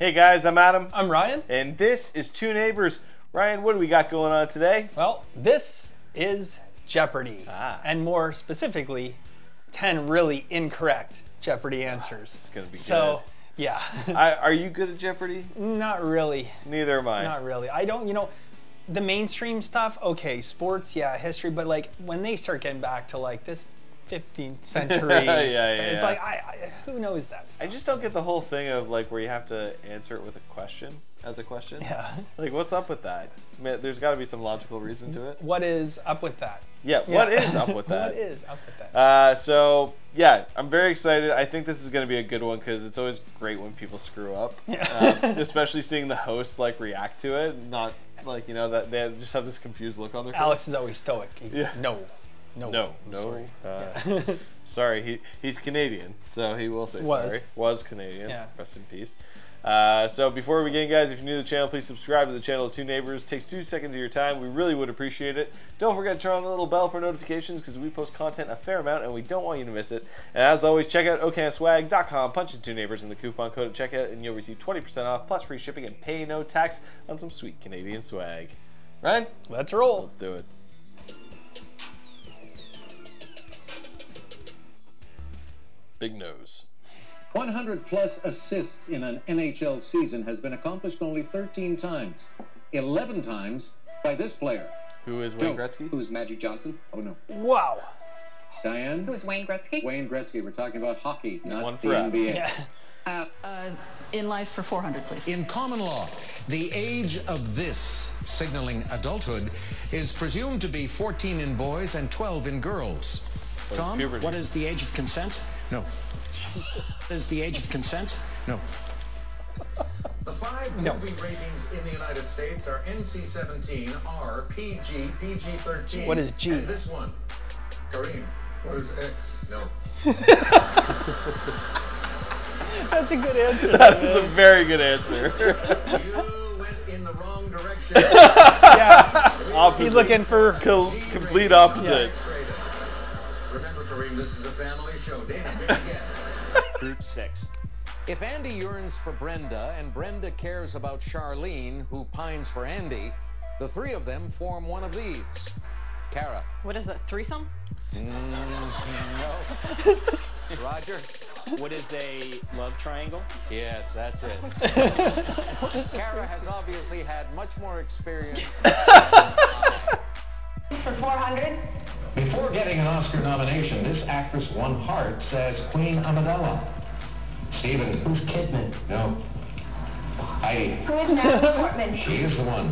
Hey guys, I'm Adam. I'm Ryan. And this is Two Neighbors. Ryan, what do we got going on today? Well, this is Jeopardy. And more specifically, 10 really incorrect Jeopardy answers. It's going to be good. Yeah. Are you good at Jeopardy? Not really. Neither am I. Not really. I don't, the mainstream stuff, okay, sports, yeah, history, but like when they start getting back to like this 15th century, it's like, who knows that stuff? I just don't get the whole thing of like where you have to answer it with a question, as a question. Yeah. Like, what's up with that? I mean, there's got to be some logical reason to it. What is up with that? Yeah, what is up with that? What is up with that? So, yeah, I'm very excited. I think this is going to be a good one because it's always great when people screw up. Yeah. Especially seeing the host, like, react to it. Not, like, that they just have this confused look on their face. Alex is always stoic. No. Sorry. Yeah. Sorry, he's Canadian, so he will say sorry. Was Canadian. Yeah. Rest in peace. So before we begin, guys, if you're new to the channel, please subscribe to the channel Two Neighbors. It takes 2 seconds of your time. We really would appreciate it. Don't forget to turn on the little bell for notifications because we post content a fair amount and we don't want you to miss it. And as always, check out okanswag.com, punch in Two Neighbors in the coupon code at checkout, and you'll receive 20% off plus free shipping and pay no tax on some sweet Canadian swag. Ryan? Let's roll. Let's do it. Big nose. 100-plus assists in an NHL season has been accomplished only 13 times. 11 times by this player. Who is Wayne Gretzky? Who is Magic Johnson? Oh, no. Wow. Diane? Who is Wayne Gretzky? Wayne Gretzky. We're talking about hockey, not One for the Adam. NBA. Yeah. In life for 400, please. In common law, the age of this, signaling adulthood, is presumed to be 14 in boys and 12 in girls. Tom? What is the age of consent? No. What is the age of consent? No. The 5 movie ratings in the United States are NC-17, R, PG, PG-13. What is G? And this one. Kareem, what is X? No. That's a good answer. That is a very good answer. You went in the wrong direction. Yeah. Opposite. He's looking for complete opposite. Remember, Kareem, this is a family show. Dana, big again. Group 6. If Andy yearns for Brenda and Brenda cares about Charlene, who pines for Andy, the 3 of them form one of these. Kara. What is a threesome? No. Roger? What is a love triangle? Yes, that's it. Kara has obviously had much more experience. For 400? Before getting an Oscar nomination, this actress won hearts as Queen Amidala. Stephen. Who's Kidman? No. Heidi. Who is Natalie Portman? She is the one.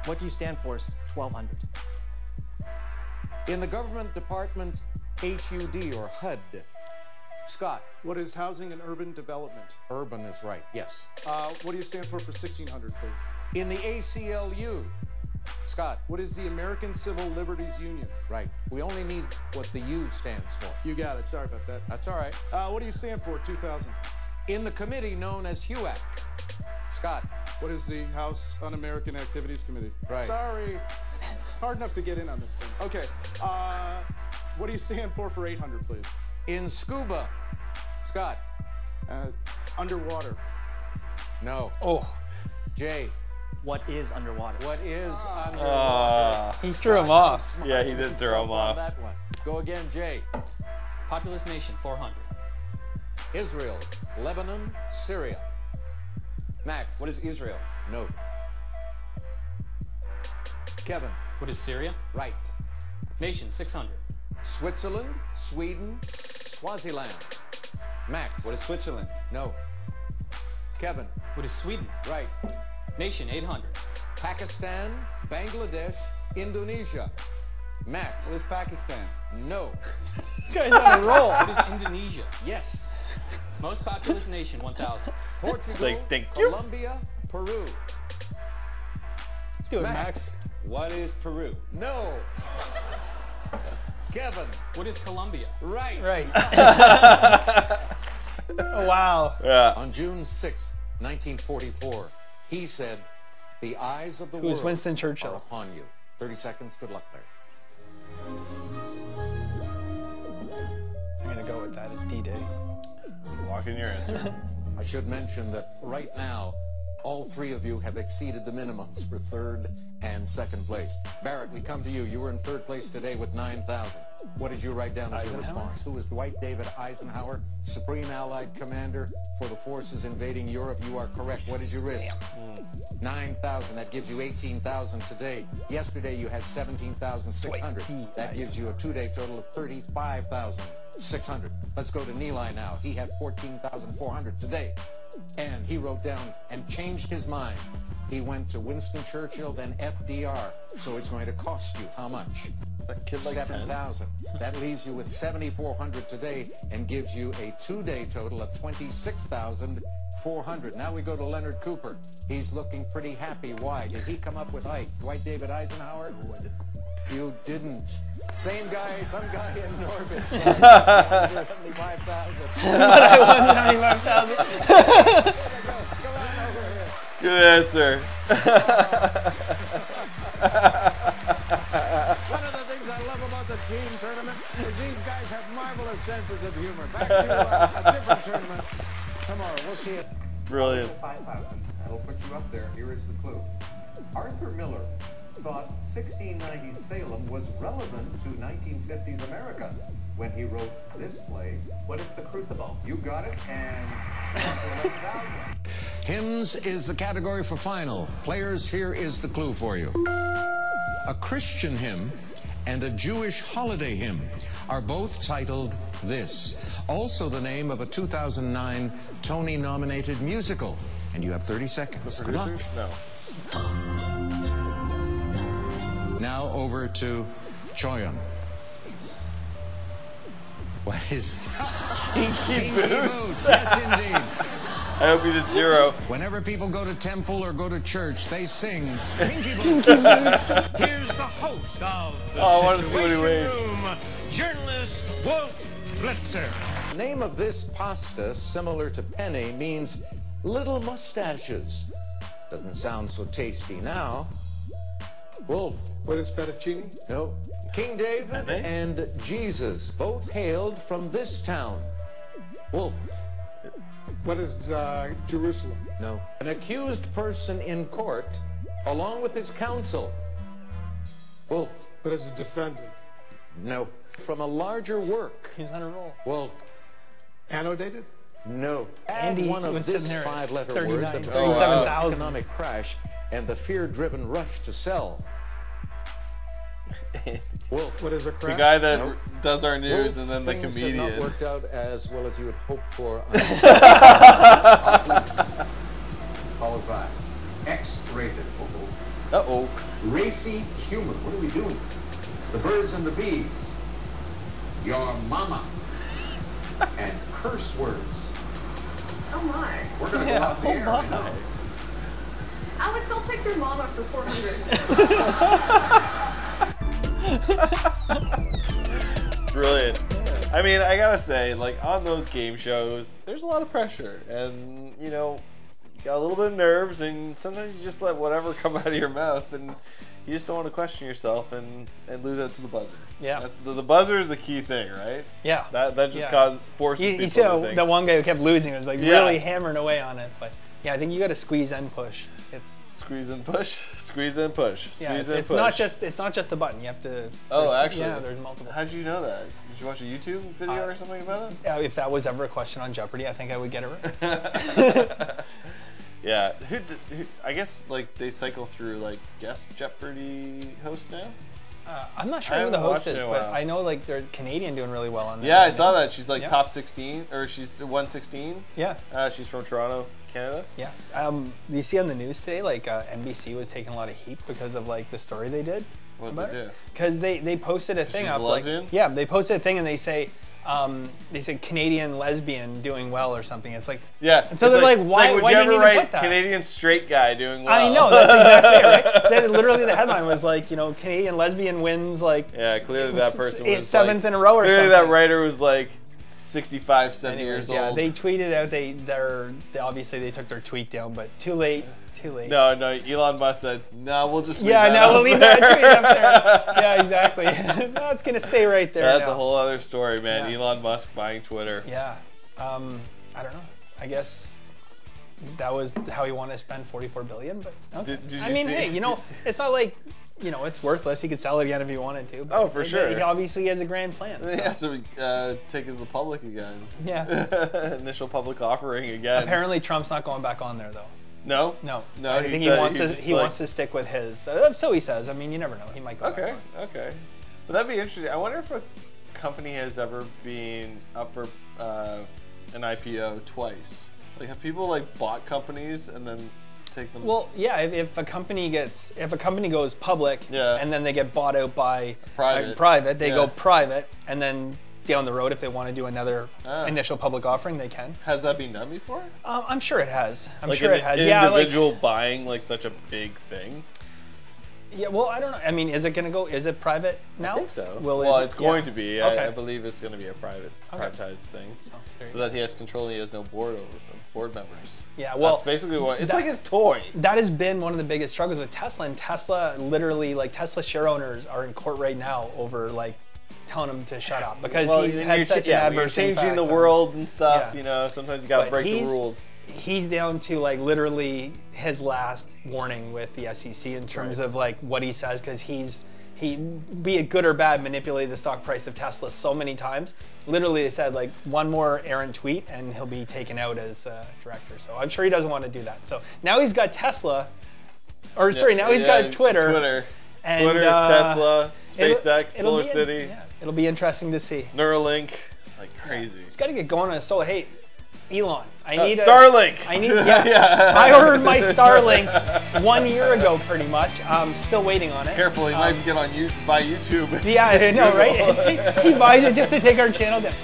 What do you stand for? 1200. In the government department, HUD or HUD. Scott. What is housing and urban development? Urban is right, yes. What do you stand for 1600, please? In the ACLU. Scott. What is the American Civil Liberties Union? Right. We only need what the U stands for. You got it. Sorry about that. That's all right. What do you stand for? 2000. In the committee known as HUAC. Scott. What is the House Un-American Activities Committee? Right. Sorry. Hard enough to get in on this thing. Okay. What do you stand for 800, please? In scuba. Scott. Underwater. No. Oh. Jay. What is underwater? What is underwater? He threw him off. Yeah, he did throw him off. That one. Go again, Jay. Populous nation, 400. Israel, Lebanon, Syria. Max. What is Israel? No. Kevin. What is Syria? Right. Nation, 600. Switzerland, Sweden, Swaziland. Max. What is Switzerland? No. Kevin. What is Sweden? Right. Nation, 800. Pakistan, Bangladesh, Indonesia. Max. What is Pakistan? No. Guy's on a roll. What is Indonesia? Yes. Most populous nation, 1,000. Portugal, Like, thank you. Colombia, Peru. Do it, Max. Max. What is Peru? No. Kevin. What is Colombia? Right. Right. Oh, wow. Yeah. On June 6th, 1944, he said, "The eyes of the Who was world Winston are Churchill? upon you." 30 seconds. Good luck there. I'm going to go with that as D-Day. Lock in your answer. I should mention that right now, all three of you have exceeded the minimums for third and second place. Barrett, we come to you. You were in third place today with 9,000. What did you write down as your response? Who is Dwight David Eisenhower, Supreme Allied Commander for the forces invading Europe? You are correct. What did you risk? 9,000. That gives you 18,000 today. Yesterday you had 17,600. That gives you a two-day total of 35,600. Let's go to Nilay now. He had 14,400 today. And he wrote down and changed his mind. He went to Winston Churchill, then FDR. So it's going to cost you how much? That kid like 7,000. That leaves you with 7,400 today and gives you a two-day total of 26,400. Now we go to Leonard Cooper. He's looking pretty happy. Why? Did he come up with Dwight David Eisenhower? You didn't. Same guy, some guy in Norbit. 75,000. But I won 75,000. Good answer. One of the things I love about the team tournament is these guys have marvelous senses of humor. Back to a different tournament tomorrow. We'll see it. Brilliant. 5,000. That'll put you up there. Here is the clue. Arthur Miller thought 1690 Salem was relevant to 1950s America when he wrote this play. What is the Crucible? You got it, and 11,000. Hymns is the category for final. Players, here is the clue for you. A Christian hymn and a Jewish holiday hymn are both titled this. Also the name of a 2009 Tony-nominated musical. And you have 30 seconds. The Good luck. producers? No. Now over to Choyan. What is Kinky Boots? Yes, indeed. I hope you did 0. Whenever people go to temple or go to church, they sing Kinky Boots. Here's the host of the Oh, I want to see what he Situation weighed. Room, journalist Wolf Blitzer. The name of this pasta, similar to penne, means little mustaches. Doesn't sound so tasty now. Wolf. What is fettuccine? No. King David Penne? and Jesus both hailed from this town. Wolf. What is Jerusalem? No. An accused person in court, along with his counsel. Wolf. What is a defendant? No. From a larger work. He's on a roll. Wolf. Annotated? No. Andy Add one of was this sitting there at 5-letter 39, word that 37,000. economic crash and the fear-driven rush to sell. Wolf. What is a The crash? guy that Nope. does our news Wolf, and then the things comedian. have not worked out as well as you had hoped for. Followed by X-rated. Uh-oh. Racy humor. What are we doing? The birds and the bees. Your mama. And curse words. Oh my. We're going to go off the air right now. Alex, I'll take your mama for 400. Brilliant. I mean, I gotta say, like, on those game shows, there's a lot of pressure. And, you know, you got a little bit of nerves, and sometimes you just let whatever come out of your mouth, and you just don't want to question yourself and lose out to the buzzer. Yeah. That's the buzzer is the key thing, right? Yeah. That just forces people You see to think. the one guy who kept losing was like really hammering away on it. But yeah, I think you got to squeeze and push. It's squeeze and push, squeeze and push, yeah. squeeze and It's push. not just the button. You have to. Oh, actually. Yeah, there's multiple. How'd you know that? Did you watch a YouTube video or something about it? If that was ever a question on Jeopardy, I think I would get it right. Yeah, I guess like they cycle through like guest Jeopardy hosts now. I'm not sure who the host is, but I know like there's a Canadian doing really well on that. Yeah, I saw that. She's like top 16, or she's 116. Yeah. She's from Toronto, Canada. Yeah. You see on the news today, like NBC was taking a lot of heat because of like the story they did. What did they do? Because they posted a thing She's up. a lesbian? Like, yeah, they posted a thing and they say Canadian lesbian doing well or something. It's like yeah. And so they're like, why? Would why you do ever you need write to put that? Canadian straight guy doing well? I know that's exactly it, right? So literally, the headline was like, you know, Canadian lesbian wins like. Yeah, clearly that person was seventh like, in a row or clearly something. that writer was like 65, 70 years yeah, old. they tweeted out they obviously they took their tweet down, but too late. No, Elon Musk said, no, we'll just leave we'll leave that tweet up there. Yeah, exactly. No, it's gonna stay right there. That's now. a whole other story, man. Yeah. Elon Musk buying Twitter. Yeah. I don't know. I guess that was how he wanted to spend $44 billion. But okay. Did I you mean, see- hey, you know, it's not like, you know, it's worthless. He could sell it again if he wanted to. But Oh, for sure. He obviously has a grand plan. So. Yeah, so take it to the public again. Yeah. Initial public offering again. Apparently, Trump's not going back on there though. No? No. No, I think he wants to stick with his. So he says. I mean, you never know. He might go back Okay, on. okay. But that'd be interesting. I wonder if a company has ever been up for an IPO twice. Like, have people like bought companies and then take them? Well, yeah. If a company goes public, Yeah. and then they get bought out by Private. they Yeah. go private, and then down the road, if they want to do another initial public offering, they can. Has that been done before? I'm sure it has. I'm Like sure an it has. Yeah, like individual buying like such a big thing. yeah. Well, I don't know. I mean, is it going to go? Is it private now? I think so. Will well, it, it's going yeah. to be. Okay. I believe it's going to be a privatized thing, there you so that he has control and he has no board members. Yeah. Well, that's basically what it's like. His toy. That has been one of the biggest struggles with Tesla, and Tesla literally, like Tesla share owners are in court right now over like telling him to shut up because he's had such an adverse you're changing impact the world and stuff. Yeah. You know, sometimes you got to break the rules. He's down to like literally his last warning with the SEC in terms of like what he says, because he, be it good or bad, manipulated the stock price of Tesla so many times. Literally, they said like one more errant tweet and he'll be taken out as director. So I'm sure he doesn't want to do that. So now he's got Tesla, or sorry, now he's got Twitter. And, Tesla, SpaceX, it'll SolarCity. Yeah, it'll be interesting to see. Neuralink, like crazy. He's got to get going on his solar. Hey, Elon, I need Starlink. Yeah. I ordered my Starlink 1 year ago, pretty much. I'm still waiting on it. Careful, he might get on by YouTube. Yeah, I know, right? He buys it just to take our channel down.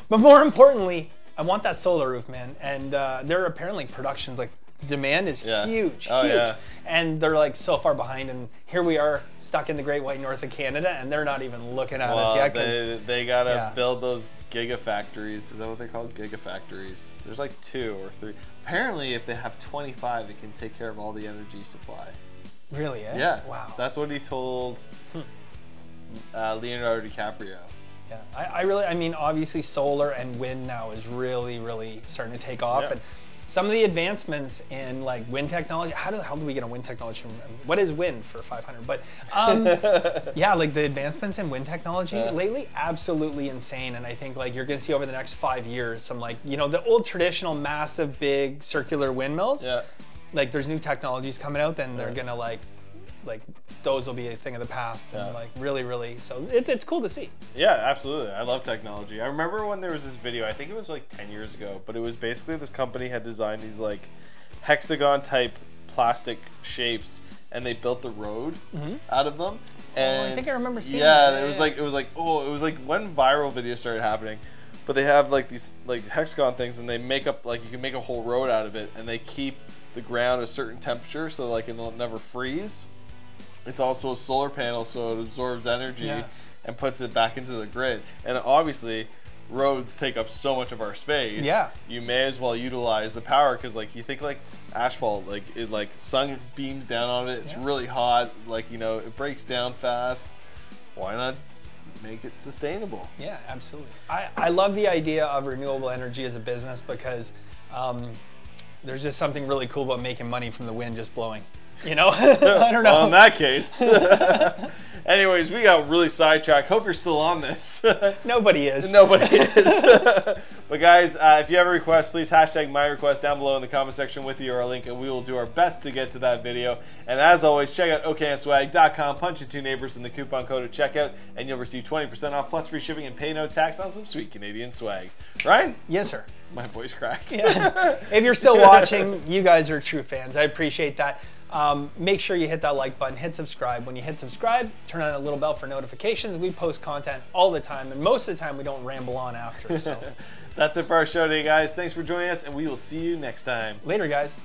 But more importantly, I want that solar roof, man. And there are apparently productions like. The demand is huge, huge. Yeah. And they're like so far behind, and here we are stuck in the Great White North of Canada, and they're not even looking at us yet. They gotta build those gigafactories. Is that what they're called? Gigafactories. There's like 2 or 3. Apparently, if they have 25, it can take care of all the energy supply. Really? Yeah. Wow. That's what he told Leonardo DiCaprio. Yeah. I mean, obviously, solar and wind now is really, really starting to take off, and some of the advancements in like wind technology. How do we get a wind technology? What is wind for 500? But yeah, like the advancements in wind technology lately, absolutely insane. And I think like you're gonna see over the next 5 years some like, you know, the old traditional massive big circular windmills. Yeah. Like there's new technologies coming out, then they're gonna like those will be a thing of the past, and like really, so it's cool to see. Yeah, absolutely. I love technology. I remember when there was this video, I think it was like 10 years ago, but it was basically this company had designed these like hexagon type plastic shapes, and they built the road out of them. And I think I remember seeing that. It was like when viral videos started happening. But they have like these like hexagon things, and they make up like you can make a whole road out of it, and they keep the ground a certain temperature so like it'll never freeze. It's also a solar panel, so it absorbs energy and puts it back into the grid. And obviously, roads take up so much of our space. Yeah. You may as well utilize the power, because like you think like asphalt, like it like sun beams down on it. It's really hot. Like, you know, it breaks down fast. Why not make it sustainable? Yeah, absolutely. I love the idea of renewable energy as a business, because there's just something really cool about making money from the wind just blowing. You know, I don't know. Well, in that case. Anyways, we got really sidetracked. Hope you're still on this. Nobody is. Nobody is. But guys, if you have a request, please hashtag my request down below in the comment section with your link, and we will do our best to get to that video. And as always, check out okanswag.com, punch in 2 neighbors in the coupon code at checkout, and you'll receive 20% off plus free shipping and pay no tax on some sweet Canadian swag. Ryan? Yes, sir. My voice cracked. Yeah. If you're still watching, you guys are true fans. I appreciate that. Make sure you hit that like button, hit subscribe. When you hit subscribe, turn on that little bell for notifications. We post content all the time, and most of the time we don't ramble on after. So that's it for our show today, guys. Thanks for joining us, and we will see you next time. Later, guys.